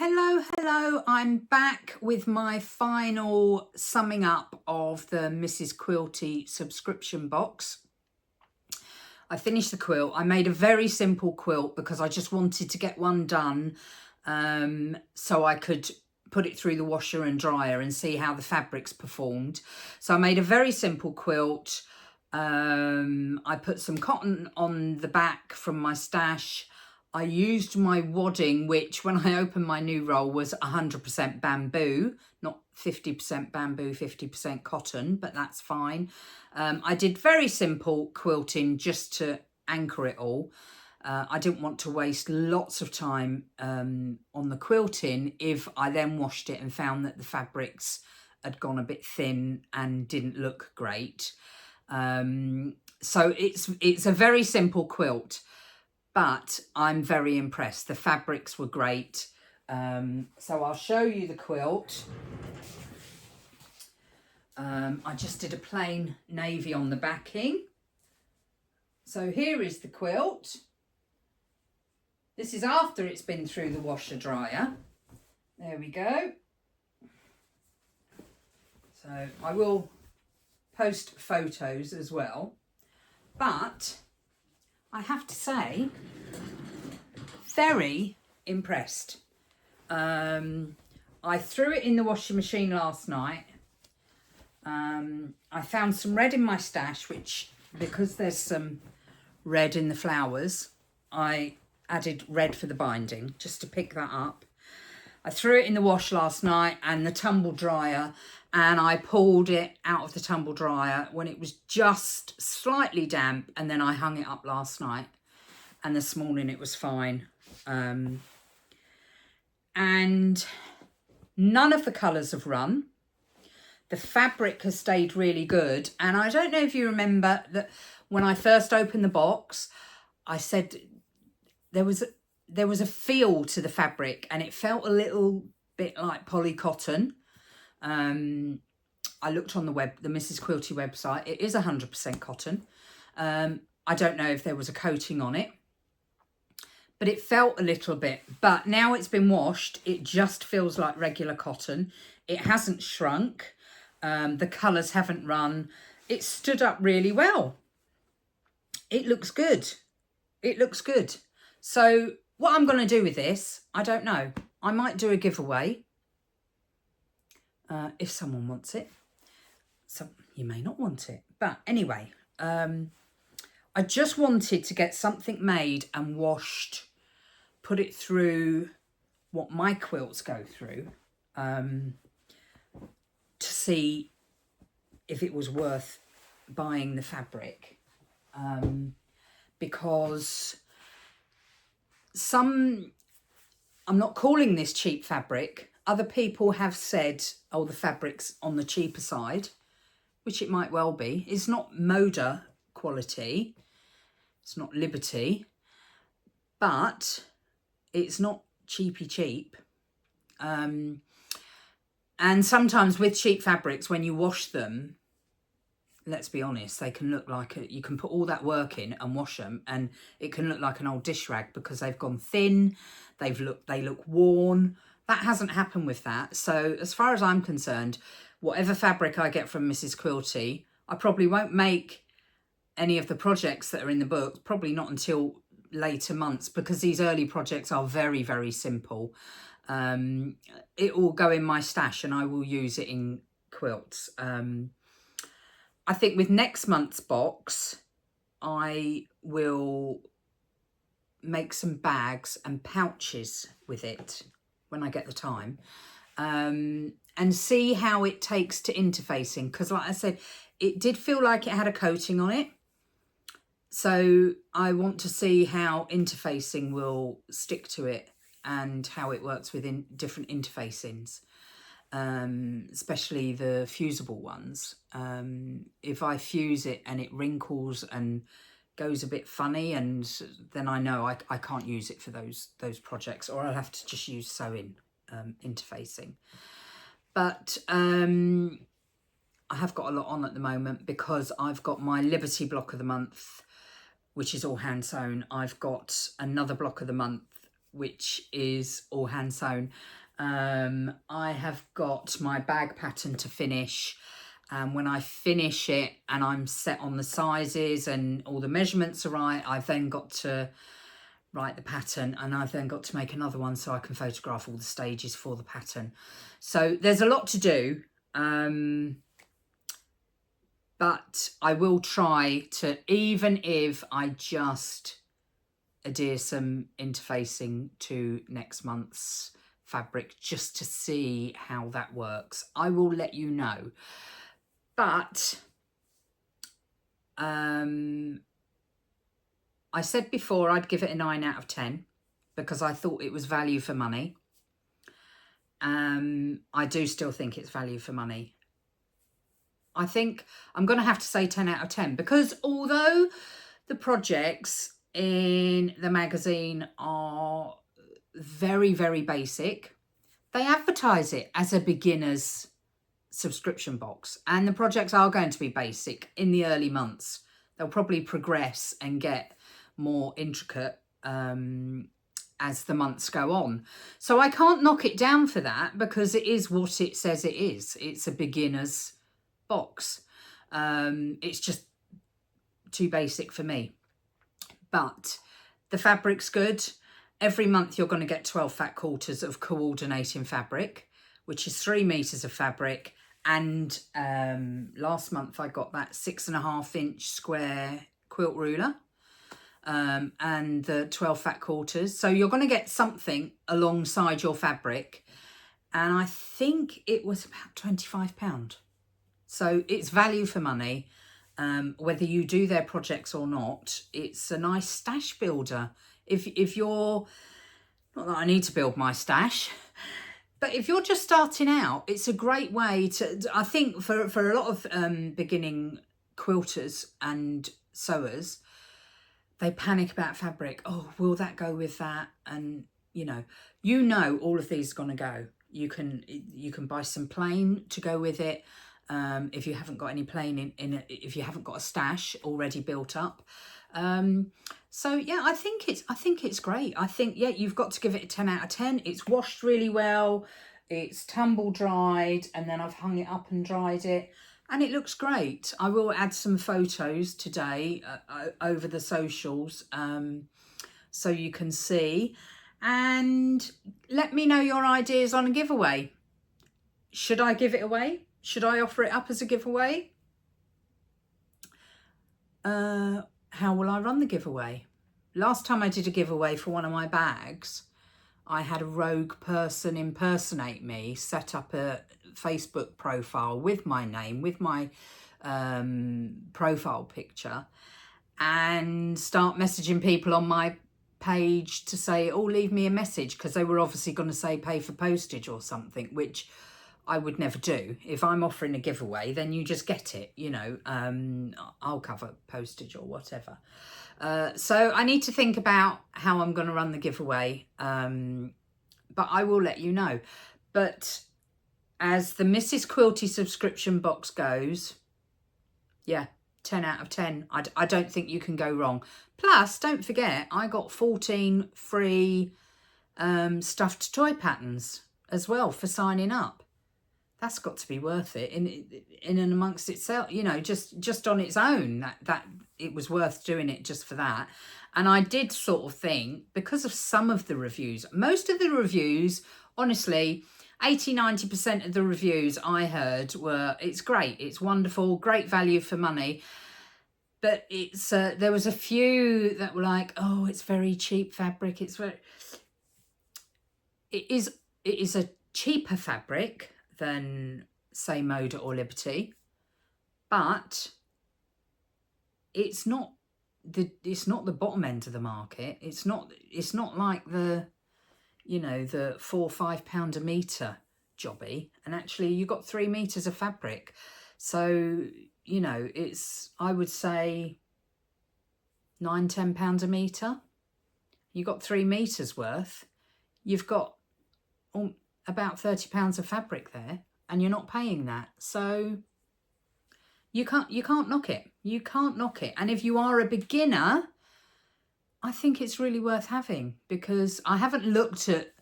Hello, I'm back with my final summing up of the Mrs Quilty subscription box. I finished the quilt. I made a very simple quilt because I just wanted to get one done so I could put it through the washer and dryer and see how the fabrics performed. So I made a very simple quilt. I put some cotton on the back from my stash. I used my wadding, which when I opened my new roll was 100% bamboo, not 50% bamboo, 50% cotton, but that's fine. I did very simple quilting just to anchor it all. I didn't want to waste lots of time on the quilting if I then washed it and found that the fabrics had gone a bit thin and didn't look great. So it's a very simple quilt. But I'm very impressed. The fabrics were great. So I'll show you the quilt. I just did a plain navy on the backing. So here is the quilt. This is after it's been through the washer dryer. There we go. So I will post photos as well. But I have to say, very impressed. I threw it in the washing machine last night. I found some red in my stash, which, because there's some red in the flowers, I added red for the binding, just to pick that up. I threw it in the wash last night and the tumble dryer, and I pulled it out of the tumble dryer when it was just slightly damp, and then I hung it up last night, and this morning it was fine. And none of the colours have run. The fabric has stayed really good, and I don't know if you remember that when I first opened the box, I said there was a feel to the fabric and it felt a little bit like poly cotton. I looked on the Mrs Quilty website. It is 100% cotton. I don't know if there was a coating on it, but it felt a little bit. But now it's been washed, it just feels like regular cotton. It hasn't shrunk. The colours haven't run. It stood up really well. It looks good. It looks good. So what I'm going to do with this, I don't know. I might do a giveaway if someone wants it. So you may not want it. But anyway, I just wanted to get something made and washed, put it through what my quilts go through, to see if it was worth buying the fabric. Because I'm not calling this cheap fabric. Other people have said, oh, the fabric's on the cheaper side, which it might well be. It's not Moda quality. It's not Liberty, but it's not cheapy cheap. And sometimes with cheap fabrics, when you wash them, let's be honest, they can look like you can put all that work in and wash them and it can look like an old dish rag because they've gone thin, they look worn. That hasn't happened with that. So as far as I'm concerned, whatever fabric I get from Mrs Quilty, I probably won't make any of the projects that are in the book, probably not until later months, because these early projects are very, very simple. It will go in my stash and I will use it in quilts. I think with next month's box, I will make some bags and pouches with it when I get the time, and see how it takes to interfacing. Because like I said, it did feel like it had a coating on it. So I want to see how interfacing will stick to it and how it works within different interfacings. Especially the fusible ones. If I fuse it and it wrinkles and goes a bit funny, and then I know I can't use it for those projects, or I'll have to just use sewing interfacing. But I have got a lot on at the moment because I've got my Liberty block of the month, which is all hand sewn. I've got another block of the month which is all hand sewn. I have got my bag pattern to finish. When I finish it and I'm set on the sizes and all the measurements are right, I've then got to write the pattern, and I've then got to make another one so I can photograph all the stages for the pattern. So there's a lot to do, but I will try to, even if I just adhere some interfacing to next month's fabric just to see how that works. I will let you know. But I said before I'd give it a 9 out of 10 because I thought it was value for money. I do still think it's value for money. I think I'm going to have to say 10 out of 10 because although the projects in the magazine are very, very basic, they advertise it as a beginner's subscription box, and the projects are going to be basic in the early months. They'll probably progress and get more intricate as the months go on. So I can't knock it down for that because it is what it says it is. It's a beginner's box. It's just too basic for me. But the fabric's good. Every month you're going to get 12 fat quarters of coordinating fabric, which is 3 meters of fabric. And last month I got that 6.5 inch square quilt ruler and the 12 fat quarters. So you're going to get something alongside your fabric. And I think it was about £25. So it's value for money. Whether you do their projects or not, it's a nice stash builder. If you're, not that I need to build my stash, but if you're just starting out, it's a great way to, I think for a lot of beginning quilters and sewers, they panic about fabric. Oh, will that go with that? And you know all of these are going to go. You can buy some plain to go with it. If you haven't got any plain in it, if you haven't got a stash already built up. So yeah, I think it's great. I think, yeah, you've got to give it a 10 out of 10. It's washed really well. It's tumble dried, and then I've hung it up and dried it, and it looks great. I will add some photos today over the socials, so you can see, and let me know your ideas on a giveaway. Should I give it away? Should I offer it up as a giveaway? How will I run the giveaway? Last time I did a giveaway for one of my bags, I had a rogue person impersonate me, set up a Facebook profile with my name, with my profile picture, and start messaging people on my page to say, oh, leave me a message, because they were obviously going to say pay for postage or something, which I would never do. If I'm offering a giveaway, then you just get it, I'll cover postage or whatever. So I need to think about how I'm going to run the giveaway, but I will let you know. But as the Mrs Quilty subscription box goes, yeah, 10 out of 10. I don't think you can go wrong. Plus, don't forget, I got 14 free stuffed toy patterns as well for signing up. That's got to be worth it in and amongst itself, just on its own, that it was worth doing it just for that. And I did sort of think, because of some of the reviews, most of the reviews, honestly, 80-90% of the reviews I heard were, it's great, it's wonderful, great value for money. But it's there was a few that were like, oh, it's very cheap fabric. It is a cheaper fabric than, say, Moda or Liberty, but it's not the bottom end of the market. It's not like the the £4 or £5 a metre jobby, and actually you got 3 meters of fabric. So it's, I would say, £9-10 a metre. You got 3 meters worth. You've got about £30 of fabric there, and you're not paying that. So you can't knock it. You can't knock it. And if you are a beginner, I think it's really worth having, because I haven't looked at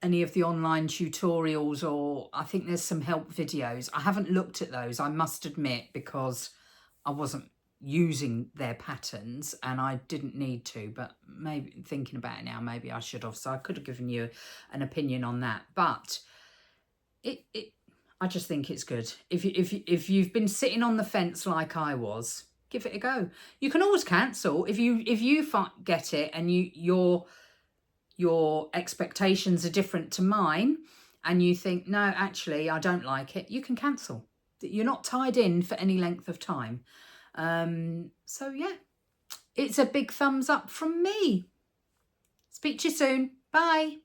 any of the online tutorials, or I think there's some help videos. I haven't looked at those, I must admit, because I wasn't using their patterns and I didn't need to, but maybe thinking about it now, maybe I should have. So I could have given you an opinion on that, but I just think it's good. If you've been sitting on the fence like I was, give it a go. You can always cancel if you get it and your expectations are different to mine, and you think, no, actually I don't like it, you can cancel. You're not tied in for any length of time. So yeah, it's a big thumbs up from me. Speak to you soon. Bye.